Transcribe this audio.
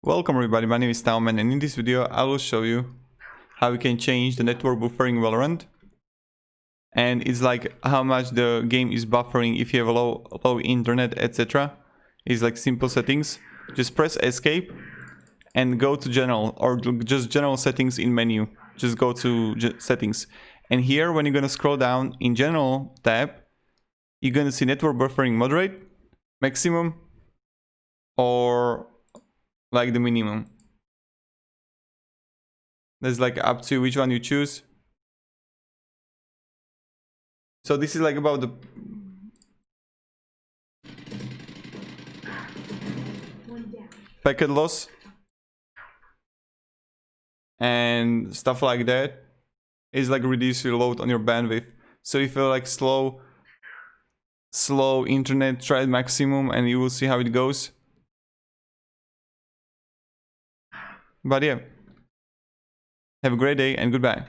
Welcome everybody, my name is TaoMan, and in this video I will show you how you can change the network buffering Valorant. And it's like how much the game is buffering if you have a low internet, etc. It's like simple settings. Just press escape and go to general, or just general settings in menu. Just go to settings. And here when you're gonna scroll down in general tab, you're gonna see network buffering moderate, maximum, or like the minimum. There's like up to which one you choose. So this is like about the packet loss and stuff like that. Is like reduce your load on your bandwidth. So if you like slow internet, try maximum and you will see how it goes. But yeah, have a great day and goodbye.